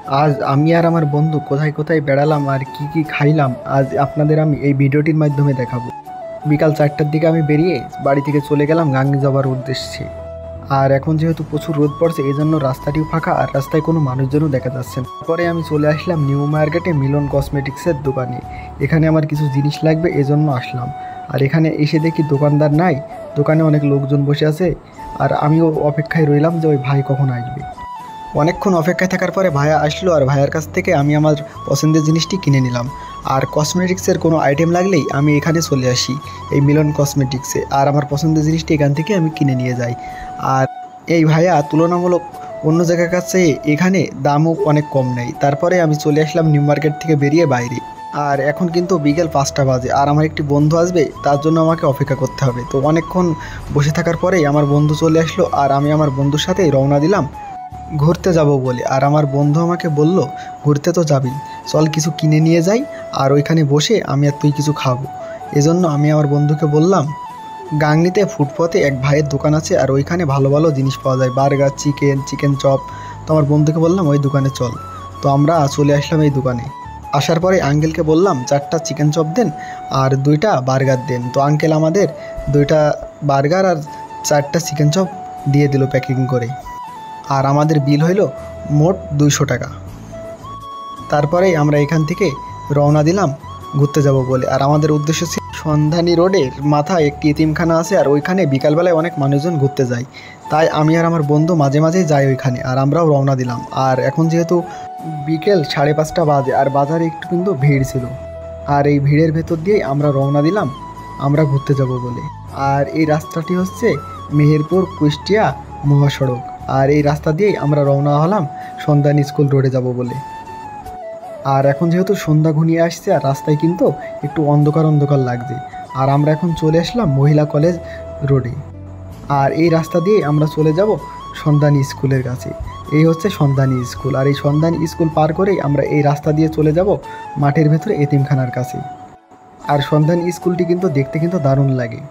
আজ আমি আর আমার বন্ধু কোথায় কোথায় বেড়ালাম আর কি কি খাইলাম আজ আপনাদের আমি এই ভিডিওটির মাধ্যমে দেখাবো। বিকাল 4টার দিকে আমি বেরিয়ে বাড়ি থেকে চলে গেলাম গাঙ্গি যাওয়ার উদ্দেশ্যে। আর এখন যেহেতু প্রচুর রোদ পড়ছে এই জন্য রাস্তাটিও ফাঁকা আর রাস্তায় কোনো মানুষজনও দেখা যাচ্ছে না। পরে আমি চলে আসলাম নিউ মার্কেটে মিলন কসমেটিক্সের দোকানে। এখানে আমার কিছু জিনিস লাগবে এজন্য আসলাম। আর এখানে এসে দেখি দোকানদার নাই, দোকানে অনেক লোকজন বসে আছে। আর আমিও অপেক্ষায় রইলাম যে ওই ভাই কখন আসবে। অনেকক্ষণ অপেক্ষায় থাকার পরে ভাইয়া আসলো আর ভাইয়ার কাছ থেকে আমি আমার পছন্দের জিনিসটি কিনে নিলাম। আর কসমেটিক্সের কোনো আইটেম লাগলেই আমি এখানে চলে আসি এই মিলন কসমেটিক্সে, আর আমার পছন্দের জিনিসটি এখান থেকে আমি কিনে নিয়ে যাই। আর এই ভাইয়া তুলনামূলক অন্য জায়গার কাছে এখানে দামও অনেক কম নেই। তারপরে আমি চলে আসলাম নিউ মার্কেট থেকে বেরিয়ে বাইরে। আর এখন কিন্তু বিকেল 5টা বাজে আর আমার একটি বন্ধু আসবে, তার জন্য আমাকে অপেক্ষা করতে হবে। তো অনেকক্ষণ বসে থাকার পরেই আমার বন্ধু চলে আসলো আর আমি আমার বন্ধুর সাথে রওনা দিলাম ঘুরতে যাব বলে। আর আমার বন্ধু আমাকে বলল, ঘুরতে তো যাবি, চল কিছু কিনে নিয়ে যাই আর ওইখানে বসে আমি আর তুই কিছু খাবো। এজন্য আমি আমার বন্ধুকে বললাম, গাংনীতে ফুটপাতে এক ভাইয়ের দোকান আছে আর ওইখানে ভালো ভালো জিনিস পাওয়া যায়, বার্গার, চিকেন চপ। তো আমার বন্ধুকে বললাম ওই দোকানে চল। তো আমরা চলে আসলাম এই দোকানে। আসার পরে আঙ্কেলকে বললাম 4টা চিকেন চপ দেন আর 2টা বার্গার দেন। তো আঙ্কেল আমাদের 2টা বার্গার আর 4টা চিকেন চপ দিয়ে দিল প্যাকিং করে। আর আমাদের বিল হইল মোট 200 টাকা। তারপরেই আমরা এখান থেকে রওনা দিলাম ঘুরতে যাব বলে। আর আমাদের উদ্দেশ্য ছিল সন্ধানী রোডের মাথায় একটি এতিমখানা আছে আর ওইখানে বিকালবেলায় অনেক মানুষজন ঘুরতে যায়। তাই আমি আর আমার বন্ধু মাঝে মাঝেই যাই ওইখানে, আর আমরাও রওনা দিলাম। আর এখন যেহেতু বিকেল 5:30 বাজে আর বাজারে একটু কিন্তু ভিড় ছিল, আর এই ভিড়ের ভেতর দিয়েই আমরা রওনা দিলাম আমরা ঘুরতে যাব বলে। আর এই রাস্তাটি হচ্ছে মেহেরপুর কুষ্টিয়া মহাসড়ক। আর এই রাস্তা দিয়েই আমরা রওনা হলাম সন্ধানী স্কুল রোডে যাব বলে। আর এখন যেহেতু সন্ধ্যা ঘনিয়ে আসছে আর রাস্তায় কিন্তু একটু অন্ধকার অন্ধকার লাগছে। আর আমরা এখন চলে আসলাম মহিলা কলেজ রোডে। আর এই রাস্তা দিয়ে আমরা চলে যাব সন্ধানী স্কুলের কাছে। এই হচ্ছে সন্ধানী স্কুল। আর এই সন্ধানী স্কুল পার করেই আমরা এই রাস্তা দিয়ে চলে যাব মাঠের ভেতরে এতিমখানার কাছে। আর সন্ধানী স্কুলটি কিন্তু দেখতে কিন্তু দারুণ লাগে।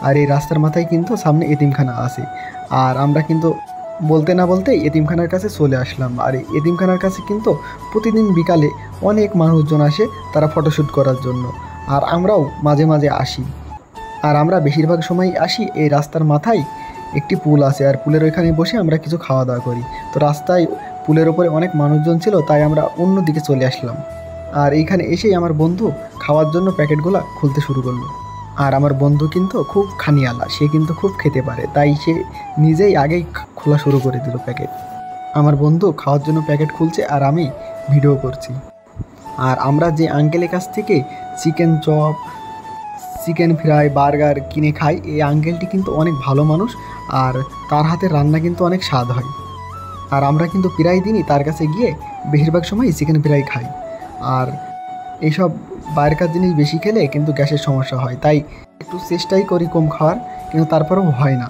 আর এই রাস্তার মাথায় কিন্তু সামনে এতিমখানা আছে। আর আমরা কিন্তু বলতে না বলতেই এতিমখানার কাছে চলে আসলাম। আর এই এতিমখানার কাছে কিন্তু প্রতিদিন বিকালে অনেক মানুষজন আসে তারা ফটোশ্যুট করার জন্য। আর আমরাও মাঝে মাঝে আসি। আর আমরা বেশিরভাগ সময় আসি এই রাস্তার মাথায় একটি পুল আছে আর পুলের ওইখানে বসে আমরা কিছু খাওয়া দাওয়া করি। তো রাস্তায় পুলের ওপরে অনেক মানুষজন ছিল তাই আমরা অন্য দিকে চলে আসলাম। আর এইখানে এসেই আমার বন্ধু খাওয়ার জন্য প্যাকেটগুলো খুলতে শুরু করলো। আর আমার বন্ধু কিন্তু খুব খানিয়ালা, সে কিন্তু খুব খেতে পারে, তাই সে নিজেই আগেই খোলা শুরু করে দিল প্যাকেট। আমার বন্ধু খাওয়ার জন্য প্যাকেট খুলছে আর আমি ভিডিও করছি। আর আমরা যে আঙ্কেলের কাছ থেকে chicken chop, chicken fry, burger কিনে খাই, এই আঙ্কেলটি কিন্তু অনেক ভালো মানুষ আর তার হাতের রান্না কিন্তু অনেক স্বাদ হয়। আর আমরা কিন্তু প্রায় দিনই তার কাছে গিয়ে বেশিরভাগ সময় চিকেন ফ্রাই খাই। আর এইসব বাইরেকার জিনিস বেশি খেলে কিন্তু গ্যাসের সমস্যা হয়, তাই একটু চেষ্টাই করি কম খাওয়ার, কিন্তু তারপরেও হয় না।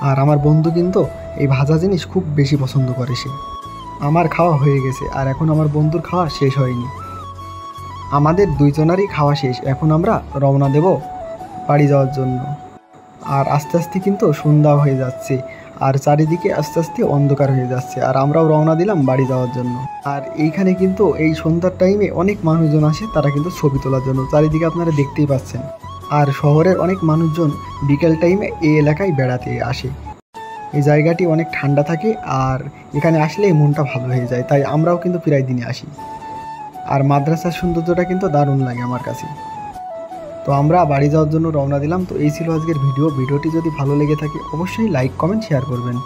আর আমার বন্ধু কিন্তু এই ভাজা জিনিস খুব বেশি পছন্দ করে সে। আমার খাওয়া হয়ে গেছে আর এখন আমার বন্ধুর খাওয়া শেষ হয়নি। আমাদের দুইজনারই খাওয়া শেষ, এখন আমরা রওনা দেব বাড়ি যাওয়ার জন্য। আর আস্তে আস্তে কিন্তু সন্ধ্যা হয়ে যাচ্ছে আর চারিদিকে আস্তে আস্তে অন্ধকার হয়ে যাচ্ছে। আর আমরাও রওনা দিলাম বাড়ি যাওয়ার জন্য। আর এইখানে কিন্তু এই সন্ধ্যার টাইমে অনেক মানুষজন আসে, তারা কিন্তু ছবি তোলার জন্য। চারিদিকে আপনারা দেখতেই পাচ্ছেন। আর শহরের অনেক মানুষজন বিকেল টাইমে এই এলাকায় বেড়াতে আসে। এই জায়গাটি অনেক ঠান্ডা থাকে আর এখানে আসলেই মনটা ভালো হয়ে যায়, তাই আমরাও কিন্তু প্রায় দিনে আসি। আর মাদ্রাসার সৌন্দর্যটা কিন্তু দারুণ লাগে আমার কাছে। তো আমরা বাড়ি যাওয়ার জন্য রওনা দিলাম। তো এই ছিল আজকের ভিডিওটি যদি ভালো লেগে থাকে অবশ্যই লাইক, কমেন্ট, শেয়ার করবেন।